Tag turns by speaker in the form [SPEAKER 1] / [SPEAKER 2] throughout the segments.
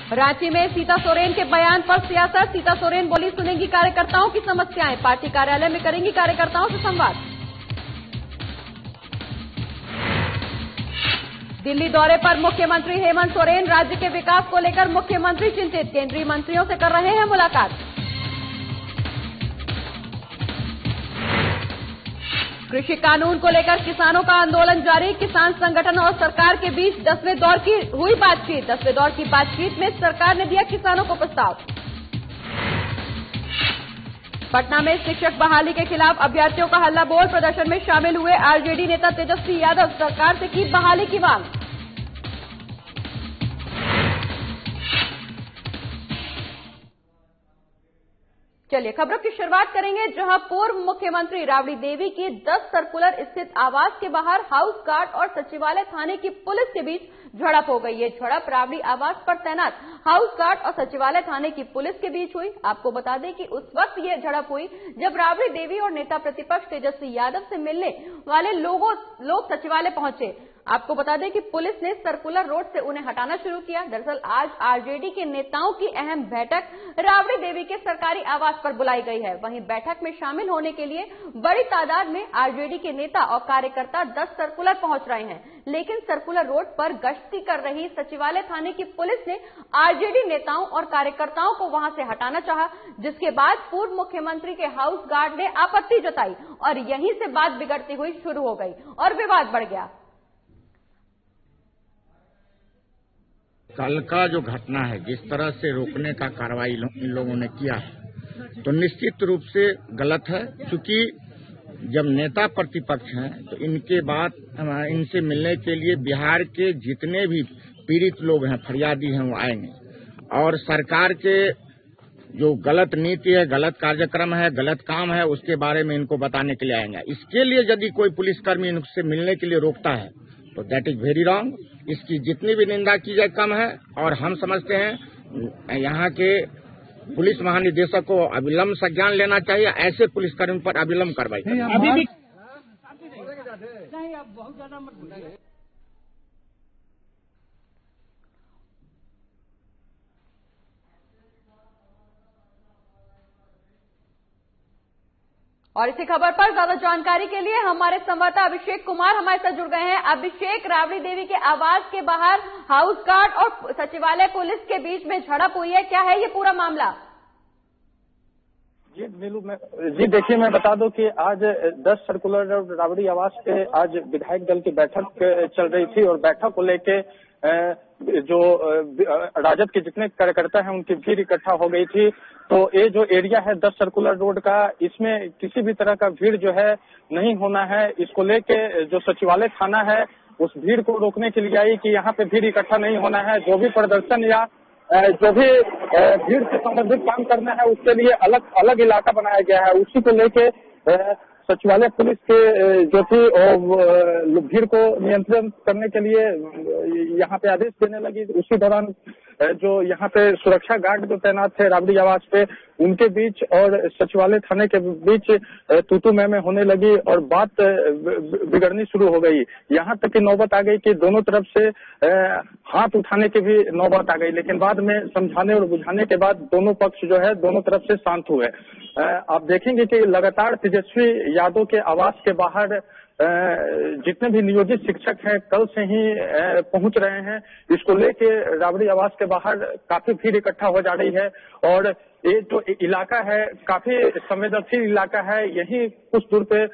[SPEAKER 1] रांची में सीता सोरेन के बयान पर सियासत। सीता सोरेन बोली, सुनेंगी कार्यकर्ताओं की समस्याएं, पार्टी कार्यालय में करेंगी कार्यकर्ताओं से संवाद। दिल्ली दौरे पर मुख्यमंत्री हेमंत सोरेन, राज्य के विकास को लेकर मुख्यमंत्री चिंतित, केंद्रीय मंत्रियों से कर रहे हैं मुलाकात। कृषि कानून को लेकर किसानों का आंदोलन जारी, किसान संगठन और सरकार के बीच 10वें दौर की हुई बातचीत। 10वें दौर की बातचीत में सरकार ने दिया किसानों को प्रस्ताव। पटना में शिक्षक बहाली के खिलाफ अभ्यर्थियों का हल्ला बोल, प्रदर्शन में शामिल हुए आरजेडी नेता तेजस्वी यादव, सरकार से की बहाली की मांग। चलिए खबरों की शुरुआत करेंगे, जहां पूर्व मुख्यमंत्री राबड़ी देवी की 10 सर्कुलर स्थित आवास के बाहर हाउस गार्ड और सचिवालय थाने की पुलिस के बीच झड़प हो गई। ये झड़प राबड़ी आवास पर तैनात हाउस गार्ड और सचिवालय थाने की पुलिस के बीच हुई। आपको बता दें कि उस वक्त ये झड़प हुई जब राबड़ी देवी और नेता प्रतिपक्ष तेजस्वी यादव से मिलने वाले लोग सचिवालय पहुंचे। आपको बता दें कि पुलिस ने सर्कुलर रोड से उन्हें हटाना शुरू किया। दरअसल आज आरजेडी के नेताओं की अहम बैठक राबड़ी देवी के सरकारी आवास पर बुलाई गई है। वहीं बैठक में शामिल होने के लिए बड़ी तादाद में आरजेडी के नेता और कार्यकर्ता 10 सर्कुलर पहुंच रहे हैं, लेकिन सर्कुलर रोड पर गश्ती कर रही सचिवालय थाने की पुलिस ने आरजेडी नेताओं और कार्यकर्ताओं को वहां से हटाना चाहा, जिसके बाद पूर्व मुख्यमंत्री के हाउस गार्ड ने आपत्ति जताई और यहीं से बात बिगड़ती हुई शुरू हो गई और विवाद बढ़ गया।
[SPEAKER 2] कल का जो घटना है, जिस तरह से रोकने का कार्रवाई इन लोगों ने किया है, तो निश्चित रूप से गलत है। क्योंकि जब नेता प्रतिपक्ष हैं तो इनके बाद इनसे मिलने के लिए बिहार के जितने भी पीड़ित लोग हैं, फरियादी हैं, वो आएंगे और सरकार के जो गलत नीति है, गलत कार्यक्रम है, गलत काम है, उसके बारे में इनको बताने के लिए आएंगे। इसके लिए यदि कोई पुलिसकर्मी इनसे मिलने के लिए रोकता है तो दैट इज वेरी रॉन्ग। इसकी जितनी भी निंदा की जाए कम है और हम समझते हैं यहाँ के पुलिस महानिदेशक को अविलंब संज्ञान लेना चाहिए। ऐसे पुलिसकर्मी पर अविलंब कार्रवाई अभी भी नहीं, आप बहुत ज्यादा मत बोलिए।
[SPEAKER 1] और इसी खबर पर ज्यादा जानकारी के लिए हमारे संवाददाता अभिषेक कुमार हमारे साथ जुड़ गए हैं। अभिषेक, राबड़ी देवी के आवास के बाहर हाउस गार्ड और सचिवालय पुलिस के बीच में झड़प हुई है, क्या है ये पूरा मामला?
[SPEAKER 3] जी नीलू, जी देखिए, मैं बता दूं कि आज 10 सर्कुलर राबड़ी आवास पे आज विधायक दल की बैठक चल रही थी और बैठक को लेके जो राजद के जितने कार्यकर्ता हैं उनकी भीड़ इकट्ठा हो गई थी। तो ये जो एरिया है 10 सर्कुलर रोड का, इसमें किसी भी तरह का भीड़ जो है नहीं होना है। इसको लेके जो सचिवालय थाना है उस भीड़ को रोकने के लिए आई कि यहाँ पे भीड़ इकट्ठा नहीं होना है। जो भी प्रदर्शन या जो भी भीड़ से संबंधित काम करना है उसके लिए अलग अलग इलाका बनाया गया है। उसी को लेके सचिवालय पुलिस के जो थी भीड़ को नियंत्रण करने के लिए यहाँ पे आदेश देने लगी। उसी दौरान जो यहाँ पे सुरक्षा गार्ड जो तैनात थे राबड़ी आवास पे, उनके बीच और सचिवालय थाने के बीच तू मैं होने लगी और बात बिगड़नी शुरू हो गई। यहाँ तक कि नौबत आ गई कि दोनों तरफ से हाथ उठाने की भी नौबत आ गई, लेकिन बाद में समझाने और बुझाने के बाद दोनों पक्ष जो है दोनों तरफ से शांत हुए। आप देखेंगे कि लगातार तेजस्वी यादव के आवास के बाहर जितने भी नियोजित शिक्षक हैं कल से ही पहुंच रहे हैं। इसको लेके राबड़ी आवास के बाहर काफी भीड़ इकट्ठा हो जा रही है और ये जो इलाका है काफी संवेदनशील इलाका है। यही कुछ दूर पे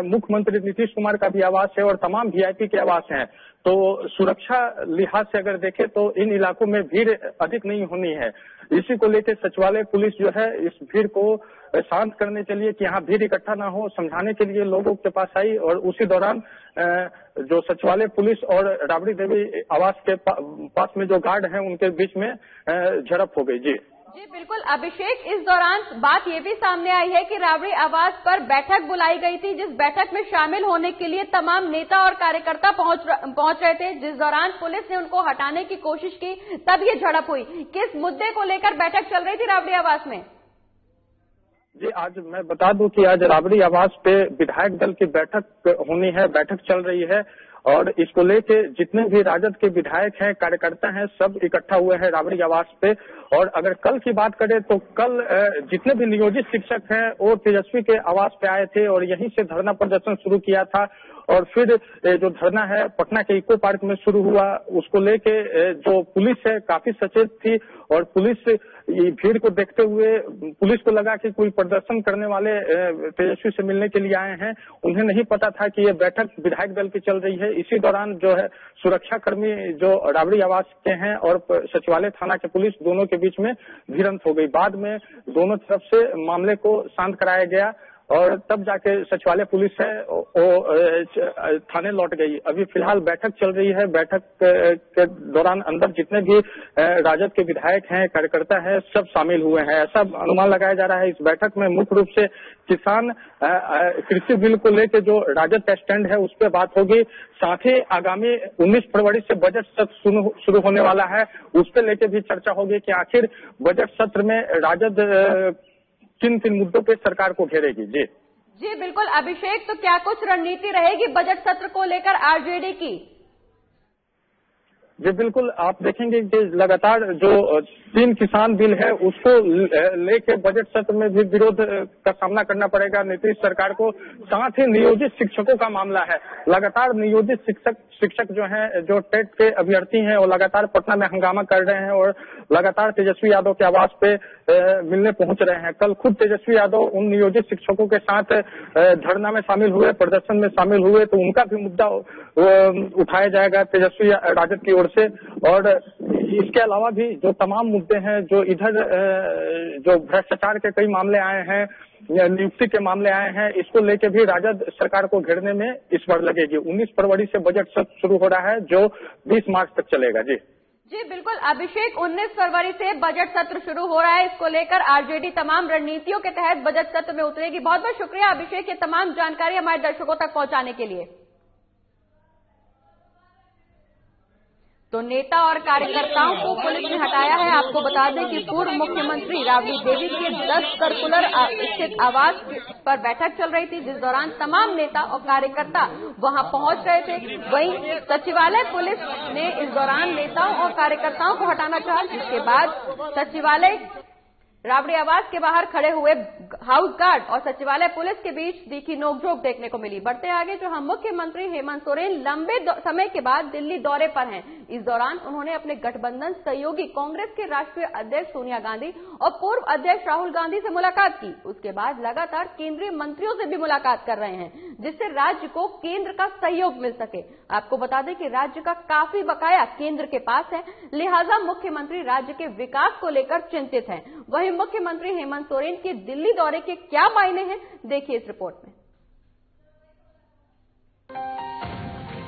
[SPEAKER 3] मुख्यमंत्री नीतीश कुमार का भी आवास है और तमाम वीआईपी के आवास हैं। तो सुरक्षा लिहाज से अगर देखें तो इन इलाकों में भीड़ अधिक नहीं होनी है। इसी को लेकर सचिवालय पुलिस जो है इस भीड़ को शांत करने के लिए कि यहाँ भीड़ इकट्ठा ना हो, समझाने के लिए लोगों के पास आई और उसी दौरान जो सचिवालय पुलिस और राबड़ी देवी आवास के पास में जो गार्ड हैं उनके बीच में झड़प हो गई। जी
[SPEAKER 1] बिल्कुल अभिषेक, इस दौरान बात ये भी सामने आई है कि राबड़ी आवास पर बैठक बुलाई गई थी, जिस बैठक में शामिल होने के लिए तमाम नेता और कार्यकर्ता पहुंच रहे थे। जिस दौरान पुलिस ने उनको हटाने की कोशिश की तब ये झड़प हुई। किस मुद्दे को लेकर बैठक चल रही थी राबड़ी आवास में?
[SPEAKER 3] जी आज मैं बता दूं कि आज राबड़ी आवास पे विधायक दल की बैठक होनी है, बैठक चल रही है और इसको लेके जितने भी राजद के विधायक हैं, कार्यकर्ता हैं, सब इकट्ठा हुए हैं राबड़ी आवास पे। और अगर कल की बात करें तो कल जितने भी नियोजित शिक्षक हैं वो तेजस्वी के आवास पे आए थे और यहीं से धरना प्रदर्शन शुरू किया था। और फिर जो धरना है पटना के इको पार्क में शुरू हुआ, उसको लेके जो पुलिस है काफी सचेत थी और पुलिस भीड़ को देखते हुए पुलिस को लगा कि कोई प्रदर्शन करने वाले तेजस्वी से मिलने के लिए आए हैं। उन्हें नहीं पता था कि ये बैठक विधायक दल की चल रही है। इसी दौरान जो है सुरक्षा कर्मी जो राबड़ी आवास के हैं और सचिवालय थाना के पुलिस दोनों के बीच में भिड़ंत हो गई। बाद में दोनों तरफ से मामले को शांत कराया गया और तब जाके सचिवालय पुलिस है वो थाने लौट गई। अभी फिलहाल बैठक चल रही है। बैठक के दौरान अंदर जितने भी राजद के विधायक हैं, कार्यकर्ता हैं, सब शामिल हुए हैं। ऐसा अनुमान लगाया जा रहा है इस बैठक में मुख्य रूप से किसान कृषि बिल को लेकर जो राजद का स्टैंड है उस पर बात होगी। साथ ही आगामी 19 फरवरी से बजट सत्र शुरू होने वाला है, उस पर लेकर भी चर्चा होगी कि आखिर बजट सत्र में राजद किन मुद्दों पे सरकार को घेरेगी।
[SPEAKER 1] जी बिल्कुल अभिषेक, तो क्या कुछ रणनीति रहेगी बजट सत्र को लेकर आरजेडी की?
[SPEAKER 3] जी बिल्कुल, आप देखेंगे कि लगातार जो 3 किसान बिल है उसको लेके बजट सत्र में भी विरोध का सामना करना पड़ेगा नीतीश सरकार को। साथ ही नियोजित शिक्षकों का मामला है। लगातार नियोजित शिक्षक जो हैं, जो टेट के अभ्यर्थी हैं, वो लगातार पटना में हंगामा कर रहे हैं और लगातार तेजस्वी यादव के आवास पे मिलने पहुंच रहे हैं। कल खुद तेजस्वी यादव उन नियोजित शिक्षकों के साथ धरना में शामिल हुए, प्रदर्शन में शामिल हुए, तो उनका भी मुद्दा उठाया जाएगा तेजस्वी राजद की ओर से। और इसके अलावा भी जो तमाम मुद्दे हैं, जो इधर जो भ्रष्टाचार के कई मामले आए हैं, नियुक्ति के मामले आए हैं, इसको लेके भी राजद सरकार को घेरने में इस बार लगेगी। 19 फरवरी से बजट सत्र शुरू हो रहा है जो 20 मार्च तक चलेगा।
[SPEAKER 1] जी बिल्कुल अभिषेक, 19 फरवरी से बजट सत्र शुरू हो रहा है। इसको लेकर आरजेडी तमाम रणनीतियों के तहत बजट सत्र में उतरेगी। बहुत बहुत शुक्रिया अभिषेक, ये तमाम जानकारी हमारे दर्शकों तक पहुंचाने के लिए। तो नेता और कार्यकर्ताओं को पुलिस ने हटाया है। आपको बता दें कि पूर्व मुख्यमंत्री राबड़ी देवी के 10 सर्कुलर स्थित आवास पर बैठक चल रही थी, जिस दौरान तमाम नेता और कार्यकर्ता वहां पहुंच रहे थे। वहीं सचिवालय पुलिस ने इस दौरान नेताओं और कार्यकर्ताओं को हटाना चाहा, जिसके बाद सचिवालय राबड़ी आवास के बाहर खड़े हुए हाउस गार्ड और सचिवालय पुलिस के बीच तीखी नोकझोंक देखने को मिली। बढ़ते आगे, जो हम मुख्यमंत्री हेमंत सोरेन लंबे समय के बाद दिल्ली दौरे पर हैं। इस दौरान उन्होंने अपने गठबंधन सहयोगी कांग्रेस के राष्ट्रीय अध्यक्ष सोनिया गांधी और पूर्व अध्यक्ष राहुल गांधी से मुलाकात की। उसके बाद लगातार केंद्रीय मंत्रियों से भी मुलाकात कर रहे हैं, जिससे राज्य को केंद्र का सहयोग मिल सके। आपको बता दें कि राज्य का काफी बकाया केंद्र के पास है, लिहाजा मुख्यमंत्री राज्य के विकास को लेकर चिंतित हैं। वहीं मुख्यमंत्री हेमंत सोरेन के दिल्ली दौरे के क्या मायने हैं, देखिए इस रिपोर्ट में।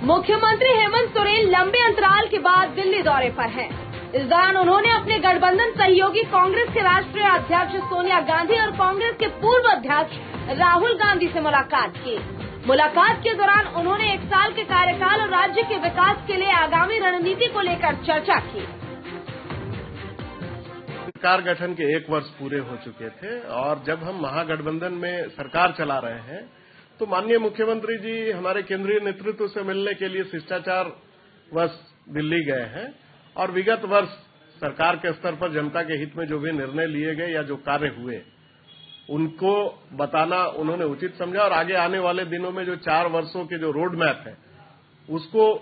[SPEAKER 1] मुख्यमंत्री हेमंत सोरेन लंबे अंतराल के बाद दिल्ली दौरे पर हैं। इस दौरान उन्होंने अपने गठबंधन सहयोगी कांग्रेस के राष्ट्रीय अध्यक्ष सोनिया गांधी और कांग्रेस के पूर्व अध्यक्ष राहुल गांधी से मुलाकात की। मुलाकात के दौरान उन्होंने 1 साल के कार्यकाल और राज्य के विकास के लिए आगामी रणनीति को लेकर चर्चा की।
[SPEAKER 4] सरकार गठन के 1 वर्ष पूरे हो चुके थे और जब हम महागठबंधन में सरकार चला रहे हैं तो माननीय मुख्यमंत्री जी हमारे केंद्रीय नेतृत्व से मिलने के लिए शिष्टाचार वर्ष दिल्ली गए हैं और विगत वर्ष सरकार के स्तर पर जनता के हित में जो भी निर्णय लिए गए या जो कार्य हुए उनको बताना उन्होंने उचित समझा और आगे आने वाले दिनों में जो 4 वर्षों के जो रोड मैप है उसको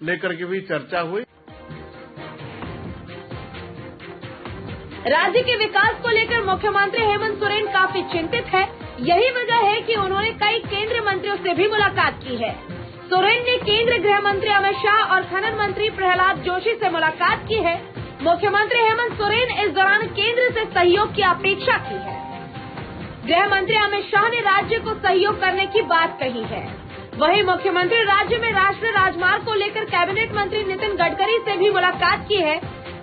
[SPEAKER 4] लेकर के भी चर्चा हुई।
[SPEAKER 1] राज्य के विकास को लेकर मुख्यमंत्री हेमंत सोरेन काफी चिंतित है। यही वजह है कि उन्होंने कई केंद्रीय मंत्रियों से भी मुलाकात की है। सोरेन ने केंद्रीय गृह मंत्री अमित शाह और खनन मंत्री प्रहलाद जोशी से मुलाकात की है। मुख्यमंत्री हेमंत सोरेन इस दौरान केंद्र से सहयोग की अपेक्षा की है। गृह मंत्री अमित शाह ने राज्य को सहयोग करने की बात कही है। वहीं मुख्यमंत्री राज्य में राष्ट्रीय राजमार्ग को लेकर कैबिनेट मंत्री नितिन गडकरी से भी मुलाकात की है।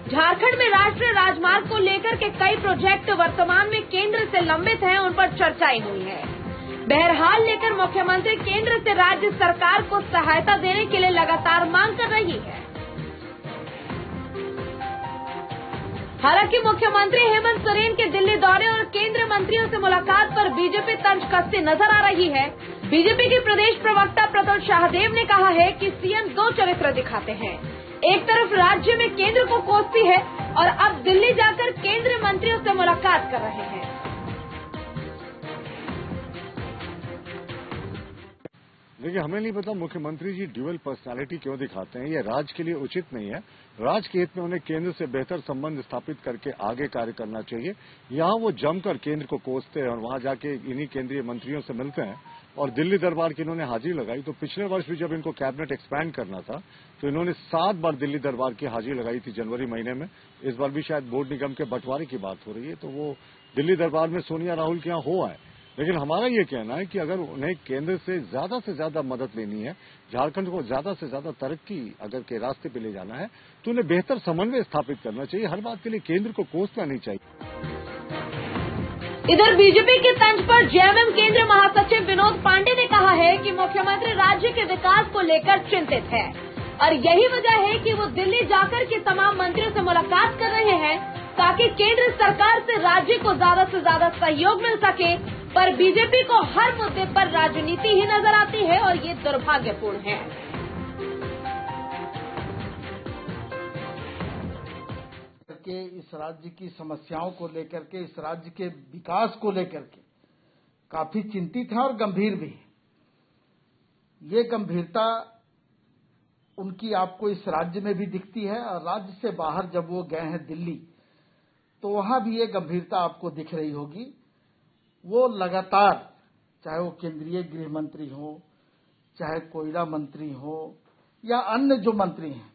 [SPEAKER 1] झारखंड में राष्ट्रीय राजमार्ग को लेकर के कई प्रोजेक्ट वर्तमान में केंद्र से लंबित हैं, उन पर चर्चाएं हुई हैं। बहरहाल लेकर मुख्यमंत्री केंद्र से राज्य सरकार को सहायता देने के लिए लगातार मांग कर रही है। हालांकि मुख्यमंत्री हेमंत सोरेन के दिल्ली दौरे और केंद्रीय मंत्रियों से मुलाकात पर बीजेपी तंज कसती नजर आ रही है। बीजेपी के प्रदेश प्रवक्ता प्रतुल शाहदेव ने कहा है कि सीएम दो चरित्र दिखाते हैं। एक तरफ राज्य में केंद्र को कोसती है और अब दिल्ली जाकर केंद्रीय मंत्रियों से मुलाकात कर रहे हैं।
[SPEAKER 5] देखिए, हमें नहीं पता मुख्यमंत्री जी ड्यूअल पर्सनालिटी क्यों दिखाते हैं। ये राज्य के लिए उचित नहीं है। राज्य के हित में उन्हें केंद्र से बेहतर संबंध स्थापित करके आगे कार्य करना चाहिए। यहाँ वो जमकर केंद्र को कोसते हैं और वहां जाके इन्हीं केंद्रीय मंत्रियों से मिलते हैं और दिल्ली दरबार की इन्होंने हाजिरी लगाई। तो पिछले वर्ष भी जब इनको कैबिनेट एक्सपैंड करना था तो इन्होंने 7 बार दिल्ली दरबार की हाजिरी लगाई थी जनवरी महीने में। इस बार भी शायद बोर्ड निगम के बंटवारे की बात हो रही है, तो वो दिल्ली दरबार में सोनिया राहुल के यहाँ हो आए। लेकिन हमारा ये कहना है कि अगर उन्हें केंद्र से ज्यादा मदद लेनी है, झारखंड को ज्यादा से ज्यादा तरक्की अगर के रास्ते पे ले जाना है, तो उन्हें बेहतर समन्वय स्थापित करना चाहिए। हर बात के लिए केंद्र को कोसना नहीं चाहिए।
[SPEAKER 1] इधर बीजेपी के तंज पर जेएमएम केंद्रीय महासचिव विनोद पांडे ने कहा है कि मुख्यमंत्री राज्य के विकास को लेकर चिंतित है और यही वजह है कि वो दिल्ली जाकर के तमाम मंत्रियों से मुलाकात कर रहे हैं ताकि केंद्र सरकार से राज्य को ज्यादा से ज्यादा सहयोग मिल सके। पर बीजेपी को हर मुद्दे पर राजनीति ही नजर आती है और ये दुर्भाग्यपूर्ण है।
[SPEAKER 6] के इस राज्य की समस्याओं को लेकर के, इस राज्य के विकास को लेकर के काफी चिंतित है और गंभीर भी है। ये गंभीरता उनकी आपको इस राज्य में भी दिखती है और राज्य से बाहर जब वो गए हैं दिल्ली, तो वहां भी ये गंभीरता आपको दिख रही होगी। वो लगातार, चाहे वो केंद्रीय गृह मंत्री हो, चाहे कोयला मंत्री हो या अन्य जो मंत्री हैं,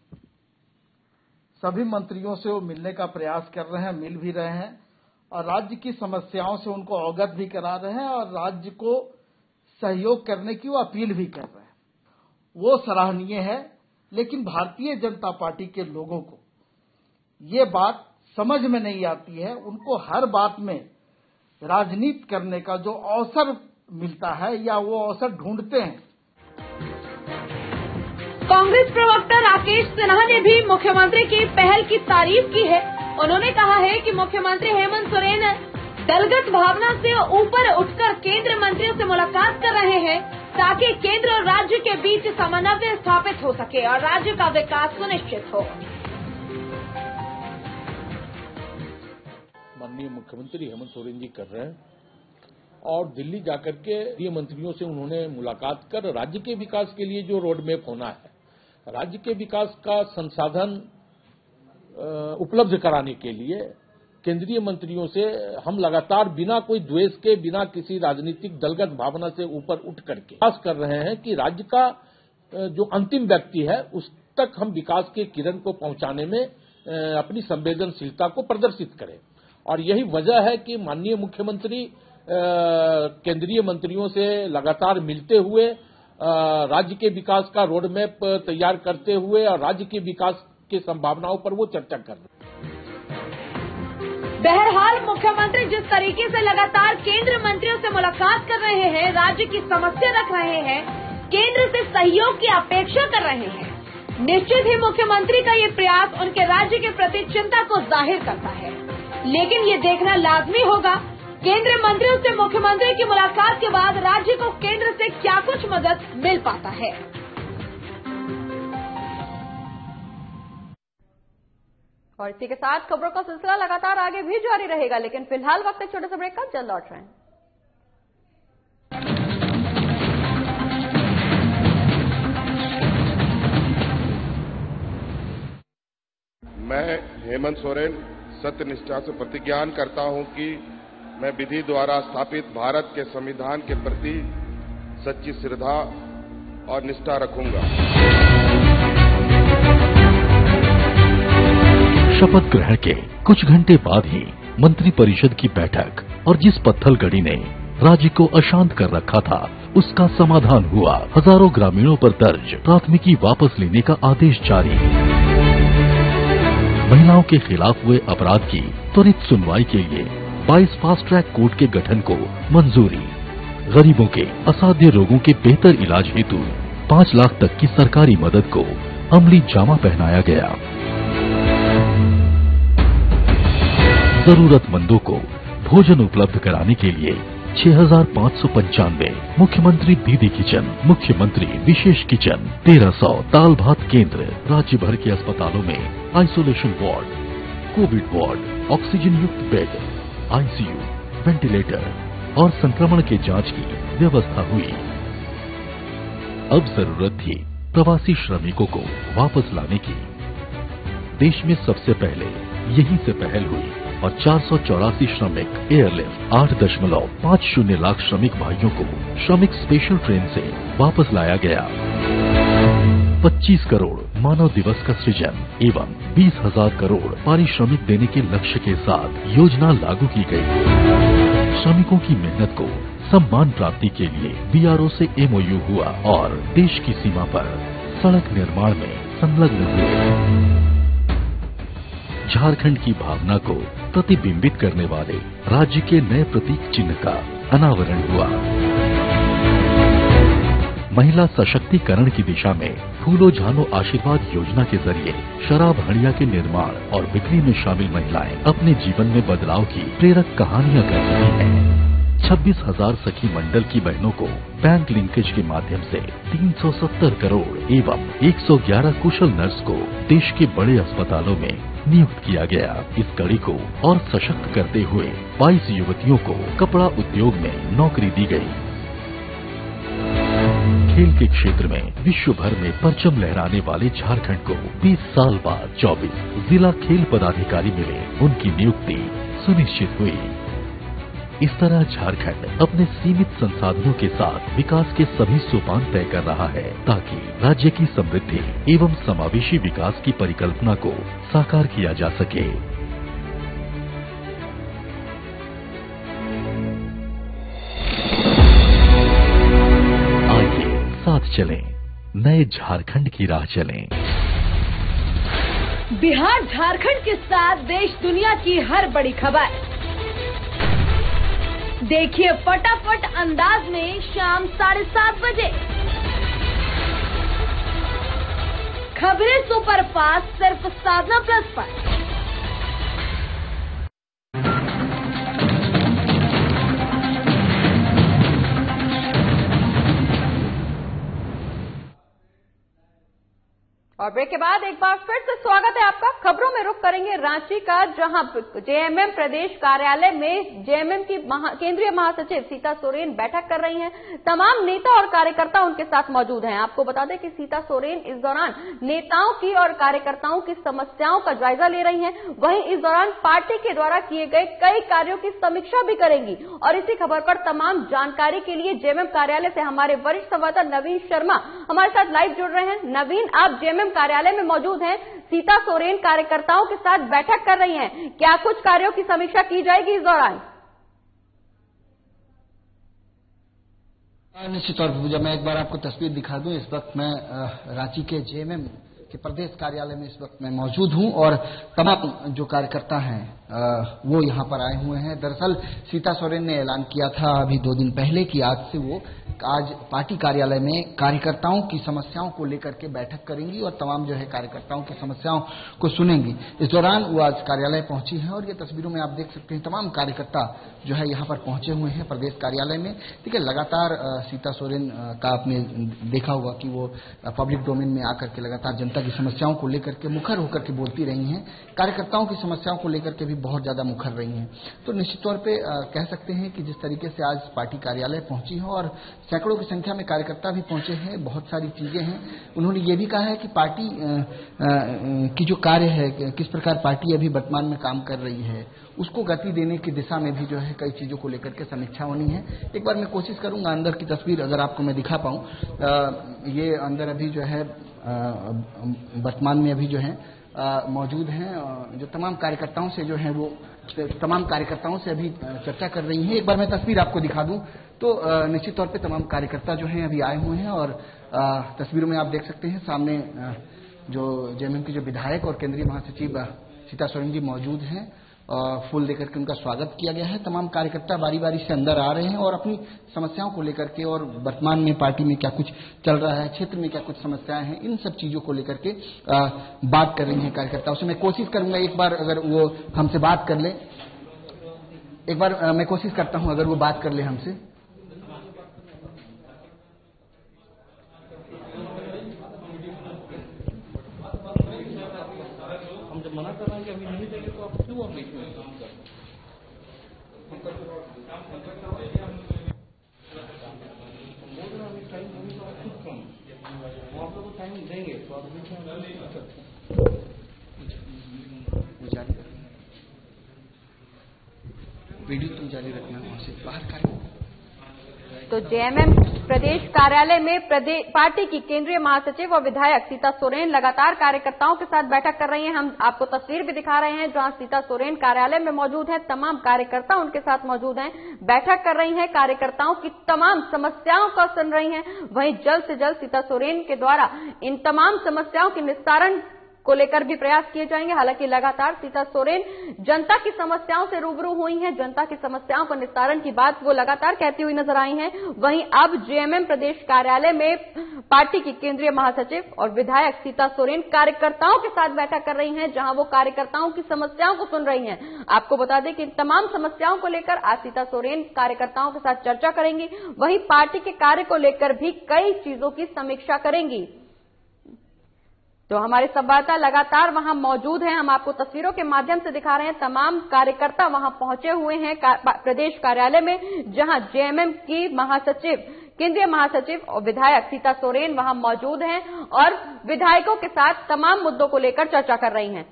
[SPEAKER 6] सभी मंत्रियों से वो मिलने का प्रयास कर रहे हैं, मिल भी रहे हैं और राज्य की समस्याओं से उनको अवगत भी करा रहे हैं और राज्य को सहयोग करने की वो अपील भी कर रहे हैं। वो सराहनीय है। लेकिन भारतीय जनता पार्टी के लोगों को ये बात समझ में नहीं आती है। उनको हर बात में राजनीति करने का जो अवसर मिलता है या वो अवसर ढूंढते हैं।
[SPEAKER 1] कांग्रेस प्रवक्ता राकेश सिन्हा ने भी मुख्यमंत्री की पहल की तारीफ की है। उन्होंने कहा है कि मुख्यमंत्री हेमंत सोरेन दलगत भावना से ऊपर उठकर केंद्र मंत्रियों से मुलाकात कर रहे हैं ताकि केंद्र और राज्य के बीच समन्वय स्थापित हो सके और राज्य का विकास सुनिश्चित हो।
[SPEAKER 7] माननीय मुख्यमंत्री हेमंत सोरेन जी कर रहे हैं और दिल्ली जाकर के केंद्रीय मंत्रियों से उन्होंने मुलाकात कर राज्य के विकास के लिए जो रोड मैप होना है, राज्य के विकास का संसाधन उपलब्ध कराने के लिए केंद्रीय मंत्रियों से हम लगातार बिना कोई द्वेष के, बिना किसी राजनीतिक दलगत भावना से ऊपर उठ करके प्रयास कर रहे हैं कि राज्य का जो अंतिम व्यक्ति है उस तक हम विकास के किरण को पहुंचाने में अपनी संवेदनशीलता को प्रदर्शित करें। और यही वजह है कि माननीय मुख्यमंत्री केंद्रीय मंत्रियों से लगातार मिलते हुए राज्य के विकास का रोड मैप तैयार करते हुए और राज्य के विकास की संभावनाओं पर वो चर्चा कर रहे हैं।
[SPEAKER 1] बहरहाल मुख्यमंत्री जिस तरीके से लगातार केंद्र मंत्रियों से मुलाकात कर रहे हैं, राज्य की समस्या रख रहे हैं, केंद्र से सहयोग की अपेक्षा कर रहे हैं, निश्चित ही मुख्यमंत्री का ये प्रयास उनके राज्य के प्रति चिंता को जाहिर करता है। लेकिन ये देखना लाजमी होगा केंद्रीय मंत्रियों से मुख्यमंत्री की मुलाकात के बाद राज्य को केंद्र से क्या कुछ मदद मिल पाता है। और इसी के साथ खबरों का सिलसिला लगातार आगे भी जारी रहेगा, लेकिन फिलहाल वक्त एक छोटे से ब्रेक का, जल्द लौट रहे हैं।
[SPEAKER 8] मैं हेमंत सोरेन सत्यनिष्ठा से प्रतिज्ञान करता हूं कि मैं विधि द्वारा स्थापित भारत के संविधान के प्रति सच्ची श्रद्धा और निष्ठा रखूंगा।
[SPEAKER 9] शपथ ग्रहण के कुछ घंटे बाद ही मंत्रिपरिषद की बैठक और जिस पत्थलगड़ी ने राज्य को अशांत कर रखा था उसका समाधान हुआ। हजारों ग्रामीणों पर दर्ज प्राथमिकी वापस लेने का आदेश जारी। महिलाओं के खिलाफ हुए अपराध की त्वरित सुनवाई के लिए 22 फास्ट ट्रैक कोर्ट के गठन को मंजूरी। गरीबों के असाध्य रोगों के बेहतर इलाज हेतु 5 लाख तक की सरकारी मदद को अमली जामा पहनाया गया। जरूरतमंदों को भोजन उपलब्ध कराने के लिए 6,595 मुख्यमंत्री दीदी किचन, मुख्यमंत्री विशेष किचन, 1,300 दाल भात केंद्र, राज्य भर के अस्पतालों में isolation ward, Covid ward, oxygen युक्त बेड, आईसीयू, वेंटिलेटर और संक्रमण के जांच की व्यवस्था हुई। अब जरूरत थी प्रवासी श्रमिकों को वापस लाने की। देश में सबसे पहले यहीं से पहल हुई और 484 श्रमिक एयरलिफ्ट 8.50 लाख श्रमिक भाइयों को श्रमिक स्पेशल ट्रेन से वापस लाया गया। 25 करोड़ मानव दिवस का सृजन एवं 20,000 करोड़ पारिश्रमिक देने के लक्ष्य के साथ योजना लागू की गई। श्रमिकों की मेहनत को सम्मान प्राप्ति के लिए बीआरओ से एमओयू हुआ और देश की सीमा पर सड़क निर्माण में संलग्न हुए। झारखंड की भावना को प्रतिबिंबित करने वाले राज्य के नए प्रतीक चिन्ह का अनावरण हुआ। महिला सशक्तिकरण की दिशा में फूलो झानो आशीर्वाद योजना के जरिए शराब हड़िया के निर्माण और बिक्री में शामिल महिलाएं अपने जीवन में बदलाव की प्रेरक कहानियां कर रही हैं। 26,000 सखी मंडल की बहनों को बैंक लिंकेज के माध्यम से 370 करोड़ एवं 111 कुशल नर्स को देश के बड़े अस्पतालों में नियुक्त किया गया। इस कड़ी को और सशक्त करते हुए 22 युवतियों को कपड़ा उद्योग में नौकरी दी गई। खेल के क्षेत्र में विश्व भर में परचम लहराने वाले झारखंड को 20 साल बाद 24 जिला खेल पदाधिकारी मिले, उनकी नियुक्ति सुनिश्चित हुई। इस तरह झारखंड अपने सीमित संसाधनों के साथ विकास के सभी सोपान तय कर रहा है ताकि राज्य की समृद्धि एवं समावेशी विकास की परिकल्पना को साकार किया जा सके। आइए साथ चलें, नए झारखंड की राह चलें।
[SPEAKER 10] बिहार झारखंड के साथ देश दुनिया की हर बड़ी खबर देखिए फटाफट अंदाज में शाम 7:30 बजे। खबरें सुपरफास्ट सिर्फ साधना प्लस पर।
[SPEAKER 1] और ब्रेक के बाद एक बार फिर से स्वागत है आपका। खबरों में रुख करेंगे रांची का, जहां जेएमएम प्रदेश कार्यालय में जेएमएम की केंद्रीय महासचिव सीता सोरेन बैठक कर रही हैं। तमाम नेता और कार्यकर्ता उनके साथ मौजूद हैं। आपको बता दें कि सीता सोरेन इस दौरान नेताओं की और कार्यकर्ताओं की समस्याओं का जायजा ले रही हैं। वहीं इस दौरान पार्टी के द्वारा किए गए कई कार्यों की समीक्षा भी करेंगी। और इसी खबर पर तमाम जानकारी के लिए जेएमएम कार्यालय से हमारे वरिष्ठ संवाददाता नवीन शर्मा हमारे साथ लाइव जुड़ रहे हैं। नवीन, आप जेएमएम कार्यालय में मौजूद हैं। सीता सोरेन कार्यकर्ताओं के साथ बैठक कर रही हैं। क्या कुछ कार्यों की समीक्षा की जाएगी इस दौरान?
[SPEAKER 6] निश्चित तौर पर पूजा, मैं एक बार आपको तस्वीर दिखा दूं। इस वक्त मैं रांची के जेएमएम के प्रदेश कार्यालय में इस वक्त मैं मौजूद हूं और तमाम जो कार्यकर्ता हैं वो यहां पर आए हुए हैं। दरअसल सीता सोरेन ने ऐलान किया था अभी 2 दिन पहले कि आज पार्टी कार्यालय में कार्यकर्ताओं की समस्याओं को लेकर के बैठक करेंगी और तमाम जो है कार्यकर्ताओं की समस्याओं को सुनेंगी। इस दौरान वो आज कार्यालय पहुंची है और ये तस्वीरों में आप देख सकते हैं तमाम कार्यकर्ता जो है यहाँ पर पहुंचे हुए हैं प्रदेश कार्यालय में। देखिए, लगातार सीता सोरेन का आपने देखा होगा कि वो पब्लिक डोमेन में आकर के लगातार जनता की समस्याओं को लेकर के मुखर होकर के बोलती रही हैं। कार्यकर्ताओं की समस्याओं को लेकर के भी बहुत ज्यादा मुखर रही हैं। तो निश्चित तौर पे कह सकते हैं कि जिस तरीके से आज पार्टी कार्यालय पहुंची है और सैकड़ों की संख्या में कार्यकर्ता भी पहुंचे हैं, बहुत सारी चीजें हैं। उन्होंने ये भी कहा है कि पार्टी की जो कार्य है, किस प्रकार पार्टी अभी वर्तमान में काम कर रही है, उसको गति देने की दिशा में भी जो है कई चीजों को लेकर के समीक्षा होनी है। एक बार मैं कोशिश करूंगा अंदर की तस्वीर अगर आपको मैं दिखा पाऊं। ये अंदर अभी जो है वर्तमान में अभी जो है मौजूद हैं, जो तमाम कार्यकर्ताओं से जो है वो तमाम कार्यकर्ताओं से अभी चर्चा कर रही हैं। एक बार मैं तस्वीर आपको दिखा दूं तो निश्चित तौर पे तमाम कार्यकर्ता जो हैं अभी आए हुए हैं और तस्वीरों में आप देख सकते हैं सामने जो जेएमएम की जो विधायक और केंद्रीय महासचिव सीता सोरेन जी मौजूद हैं। फूल देकर के उनका स्वागत किया गया है। तमाम कार्यकर्ता बारी बारी से अंदर आ रहे हैं और अपनी समस्याओं को लेकर के और वर्तमान में पार्टी में क्या कुछ चल रहा है, क्षेत्र में क्या कुछ समस्याएं हैं, इन सब चीजों को लेकर के बात कर रही हैं कार्यकर्ताओं से। मैं कोशिश करूंगा एक बार अगर वो हमसे बात कर ले।
[SPEAKER 11] एक बार मैं कोशिश करता हूं अगर वो बात कर ले हमसे।
[SPEAKER 7] हम जब मना कर रहे हैं कि अभी नहीं देंगे तो आप क्यों बीच में काम कर रहे हैं? आप लोग टाइम देंगे तो आप बीच में
[SPEAKER 11] वीडियो तुम जारी रखना वहां से बाहर का।
[SPEAKER 1] तो जेएमएम प्रदेश कार्यालय में पार्टी की केंद्रीय महासचिव और विधायक सीता सोरेन लगातार कार्यकर्ताओं के साथ बैठक कर रही हैं। हम आपको तस्वीर भी दिखा रहे हैं जहां सीता सोरेन कार्यालय में मौजूद हैं, तमाम कार्यकर्ता उनके साथ मौजूद हैं, बैठक कर रही हैं, कार्यकर्ताओं की तमाम समस्याओं का सुन रही हैं। वहीं जल्द से जल्द सीता सोरेन के द्वारा इन तमाम समस्याओं के निस्तारण को लेकर भी प्रयास किए जाएंगे। हालांकि लगातार सीता सोरेन जनता की समस्याओं से रूबरू हुई हैं, जनता की समस्याओं को निस्तारण की बात वो लगातार कहती हुई नजर आई हैं। वहीं अब जेएमएम प्रदेश कार्यालय में पार्टी की केंद्रीय महासचिव और विधायक सीता सोरेन कार्यकर्ताओं के साथ बैठक कर रही हैं, जहां वो कार्यकर्ताओं की समस्याओं को सुन रही हैं। आपको बता दें कि इन तमाम समस्याओं को लेकर आज सीता सोरेन कार्यकर्ताओं के साथ चर्चा करेंगी। वहीं पार्टी के कार्य को लेकर भी कई चीजों की समीक्षा करेंगी। तो हमारे संवाददाता लगातार वहां मौजूद हैं, हम आपको तस्वीरों के माध्यम से दिखा रहे हैं। तमाम कार्यकर्ता वहां पहुंचे हुए हैं प्रदेश कार्यालय में, जहां जेएमएम की महासचिव, केंद्रीय महासचिव और विधायक सीता सोरेन वहां मौजूद हैं और विधायकों के साथ तमाम मुद्दों को लेकर चर्चा कर रही हैं।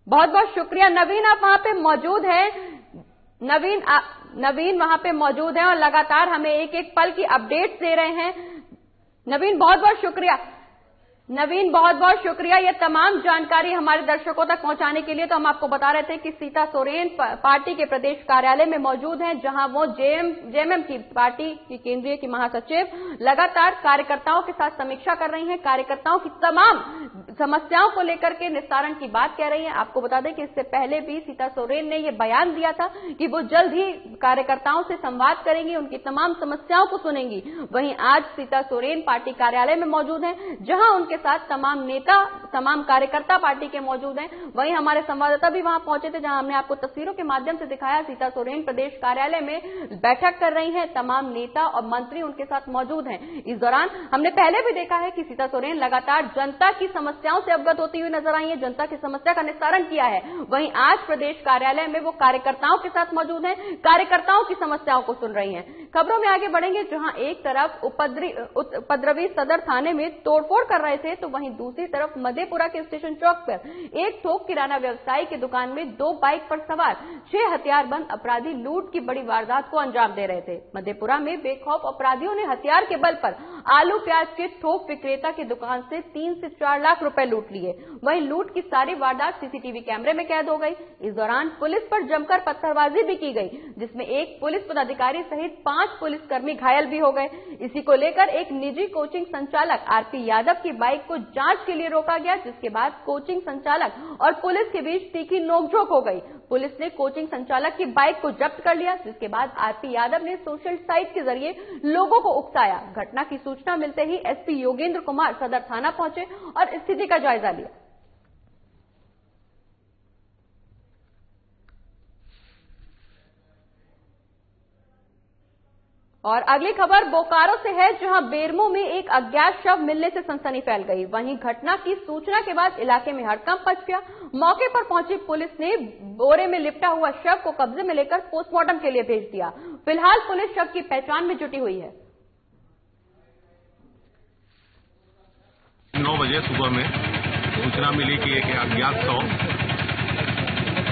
[SPEAKER 1] बहुत बहुत शुक्रिया नवीन, आप वहां पे मौजूद हैं। नवीन वहां पे मौजूद हैं और लगातार हमें एक एक पल की अपडेट्स दे रहे हैं। नवीन बहुत बहुत शुक्रिया। नवीन बहुत बहुत शुक्रिया ये तमाम जानकारी हमारे दर्शकों तक पहुंचाने के लिए। तो हम आपको बता रहे थे कि सीता सोरेन पार्टी के प्रदेश कार्यालय में मौजूद हैं, जहां वो जेएमएम की पार्टी की केंद्रीय की महासचिव लगातार कार्यकर्ताओं के साथ समीक्षा कर रही हैं, कार्यकर्ताओं की तमाम समस्याओं को लेकर के निस्तारण की बात कह रही हैं। आपको बता दें कि इससे पहले भी सीता सोरेन ने यह बयान दिया था कि वो जल्द ही कार्यकर्ताओं से संवाद करेंगी, उनकी तमाम समस्याओं को सुनेंगी। वहीं आज सीता सोरेन पार्टी कार्यालय में मौजूद हैं, जहां उनके साथ तमाम नेता, तमाम कार्यकर्ता पार्टी के मौजूद हैं। वहीं हमारे संवाददाता भी वहां पहुंचे थे, जहां हमने आपको तस्वीरों के माध्यम से दिखाया। सीता सोरेन प्रदेश कार्यालय में बैठक कर रही हैं, तमाम नेता और मंत्री उनके साथ मौजूद हैं। इस दौरान हमने पहले भी देखा है कि सीता सोरेन लगातार जनता की समस्याओं से अवगत होती हुई नजर आई है, जनता की समस्या का निस्तारण किया है। वहीं आज प्रदेश कार्यालय में वो कार्यकर्ताओं के साथ मौजूद हैं, कार्यकर्ताओं की समस्याओं को सुन रही हैं। खबरों में आगे बढ़ेंगे, जहां एक तरफ उपद्रवी सदर थाने में तोड़फोड़ कर रहे थे, तो वहीं दूसरी तरफ मधेपुरा के स्टेशन चौक पर एक थोक किराना व्यवसायी की दुकान में 2 बाइक पर सवार 6 हथियारबंद अपराधी लूट की बड़ी वारदात को अंजाम दे रहे थे। मधेपुरा में बेखौफ अपराधियों ने हथियार के बल पर आलू प्याज के थोक विक्रेता की दुकान से 3 से 4 लाख रुपए लूट लिए। वहीं लूट की सारी वारदात सीसीटीवी कैमरे में कैद हो गई। इस दौरान पुलिस पर जमकर पत्थरबाजी भी की गई, जिसमें एक पुलिस पदाधिकारी सहित 5 पुलिसकर्मी घायल भी हो गए। इसी को लेकर एक निजी कोचिंग संचालक आरपी यादव की बाइक को जांच के लिए रोका गया, जिसके बाद कोचिंग संचालक और पुलिस के बीच तीखी नोकझोंक हो गई। पुलिस ने कोचिंग संचालक की बाइक को जब्त कर लिया, जिसके बाद आरपी यादव ने सोशल साइट के जरिए लोगों को उकसाया। घटना की सूचना मिलते ही एसपी योगेंद्र कुमार सदर थाना पहुंचे और स्थिति का जायजा लिया। और अगली खबर बोकारो से है, जहां बेरमो में एक अज्ञात शव मिलने से सनसनी फैल गई। वहीं घटना की सूचना के बाद इलाके में हड़कंप मच गया। मौके पर पहुंची पुलिस ने बोरे में लिपटा हुआ शव को कब्जे में लेकर पोस्टमार्टम के लिए भेज दिया। फिलहाल पुलिस शव की पहचान में जुटी हुई है।
[SPEAKER 12] 9 बजे सुबह में सूचना मिली कि एक अज्ञात शव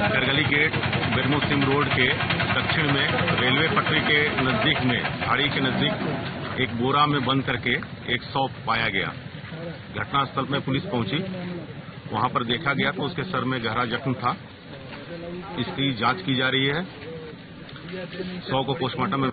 [SPEAKER 12] करगली गेट बेरमो सिम रोड के दक्षिण में रेलवे पटरी के नजदीक में खाड़ी के नजदीक एक बोरा में बंद करके एक शव पाया गया। घटनास्थल में पुलिस पहुंची, वहां पर देखा गया तो उसके सर में गहरा जख्म था। इसकी जांच की जा रही है। शव को पोस्टमार्टम में।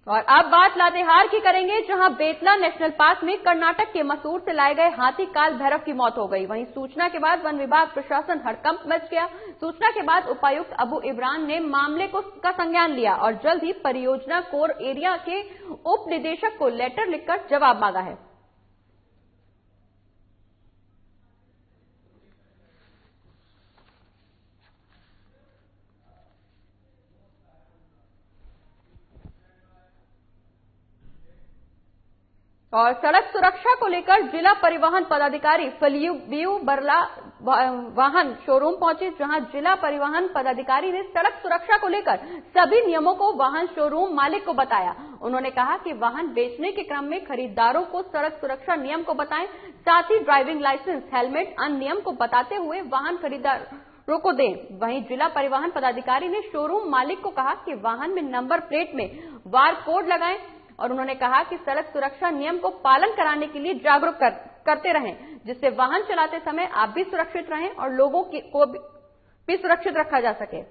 [SPEAKER 1] और अब बात लातेहार की करेंगे, जहां बेतला नेशनल पार्क में कर्नाटक के मसूर से लाए गए हाथी काल भैरव की मौत हो गई। वहीं सूचना के बाद वन विभाग प्रशासन हड़कंप मच गया। सूचना के बाद उपायुक्त अबू इमरान ने मामले का संज्ञान लिया और जल्द ही परियोजना कोर एरिया के उप निदेशक को लेटर लिखकर जवाब मांगा है। और सड़क सुरक्षा को लेकर जिला परिवहन पदाधिकारी फलियू बरला वाहन शोरूम पहुंचे, जहां जिला परिवहन पदाधिकारी ने सड़क सुरक्षा को लेकर सभी नियमों को वाहन शोरूम मालिक को बताया। उन्होंने कहा कि वाहन बेचने के क्रम में खरीदारों को सड़क सुरक्षा नियम को बताएं, साथ ही ड्राइविंग लाइसेंस, हेलमेट, अन्य नियम को बताते हुए वाहन खरीदारों को दें। वहीं जिला परिवहन पदाधिकारी ने शोरूम मालिक को कहा कि वाहन में नंबर प्लेट में बार कोड लगाएं और उन्होंने कहा कि सड़क सुरक्षा नियम को पालन कराने के लिए जागरूक करते रहें, जिससे वाहन चलाते समय आप भी सुरक्षित रहें और लोगों को भी सुरक्षित रखा जा सके।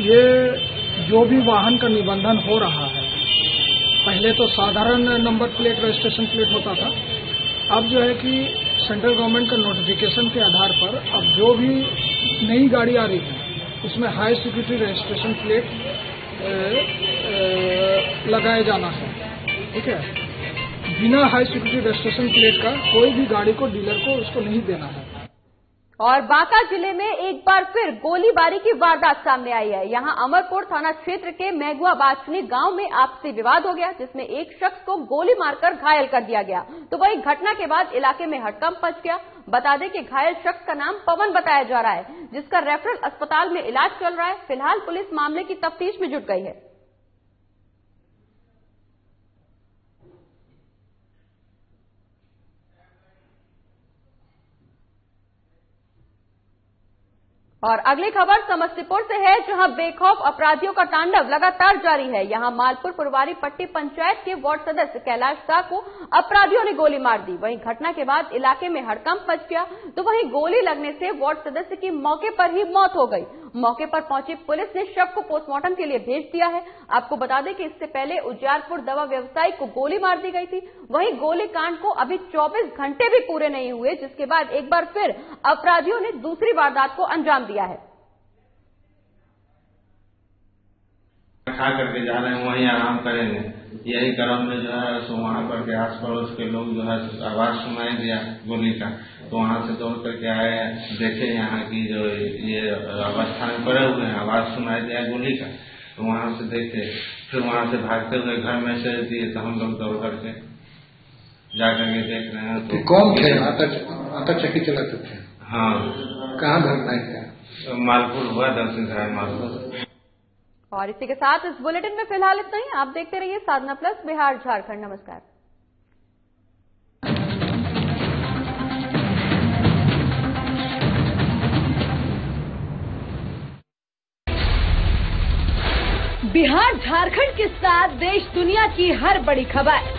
[SPEAKER 13] ये जो भी वाहन का निबंधन हो रहा है, पहले तो साधारण नंबर प्लेट रजिस्ट्रेशन प्लेट होता था, अब जो है कि सेंट्रल गवर्नमेंट का नोटिफिकेशन के आधार पर अब जो भी नई गाड़ी आ रही है उसमें हाई सिक्योरिटी रजिस्ट्रेशन प्लेट लगाया जाना है। ठीक है, बिना हाई सिक्योरिटी रजिस्ट्रेशन प्लेट का कोई भी गाड़ी को डीलर को उसको नहीं देना है।
[SPEAKER 1] और बांका जिले में एक बार फिर गोलीबारी की वारदात सामने आई है। यहां अमरपुर थाना क्षेत्र के मेघुआ बाचनी गांव में आपसी विवाद हो गया, जिसमें एक शख्स को गोली मारकर घायल कर दिया गया। तो वही घटना के बाद इलाके में हड़कंप मच गया। बता दें कि घायल शख्स का नाम पवन बताया जा रहा है, जिसका रेफरल अस्पताल में इलाज चल रहा है। फिलहाल पुलिस मामले की तफ्तीश में जुट गई है। और अगली खबर समस्तीपुर से है, जहां बेखौफ अपराधियों का तांडव लगातार जारी है। यहां मालपुर पुरवारी पट्टी पंचायत के वार्ड सदस्य कैलाश शाह को अपराधियों ने गोली मार दी। वहीं घटना के बाद इलाके में हड़कंप मच गया। तो वहीं गोली लगने से वार्ड सदस्य की मौके पर ही मौत हो गई। मौके पर पहुंची पुलिस ने शव को पोस्टमार्टम के लिए भेज दिया है। आपको बता दें कि इससे पहले उजियारपुर दवा व्यवसायी को गोली मार दी गई थी। वहीं गोलीकांड को अभी 24 घंटे भी पूरे नहीं हुए, जिसके बाद एक बार फिर अपराधियों ने दूसरी वारदात को अंजाम दिया है।
[SPEAKER 14] खा करके जा रहे हैं, वहीं आराम करेंगे, यही क्रम में जो है सो वहाँ पर के आस पड़ोस के लोग जो है आवाज सुनाई दिया गोली का, तो वहाँ से दौड़ करके आए, देखे यहाँ की जो ये अवस्था में पड़े हुए हैं, आवाज सुनाई दिया गोली का, तो वहाँ से देखे, फिर वहाँ से भागते हुए घर में से दिए, तो हम लोग दौड़ करके जाकर के देख रहे हैं। तो
[SPEAKER 11] कौन थे? आटा चक्की चलाते थे?
[SPEAKER 14] हाँ।
[SPEAKER 11] कहाँ घटना है?
[SPEAKER 14] मालपुर हुआ, दर्शन मालपुर।
[SPEAKER 1] और इसी के साथ इस बुलेटिन में फिलहाल इतना ही। आप देखते रहिए साधना प्लस बिहार झारखंड। नमस्कार।
[SPEAKER 10] बिहार झारखंड के साथ देश दुनिया की हर बड़ी खबर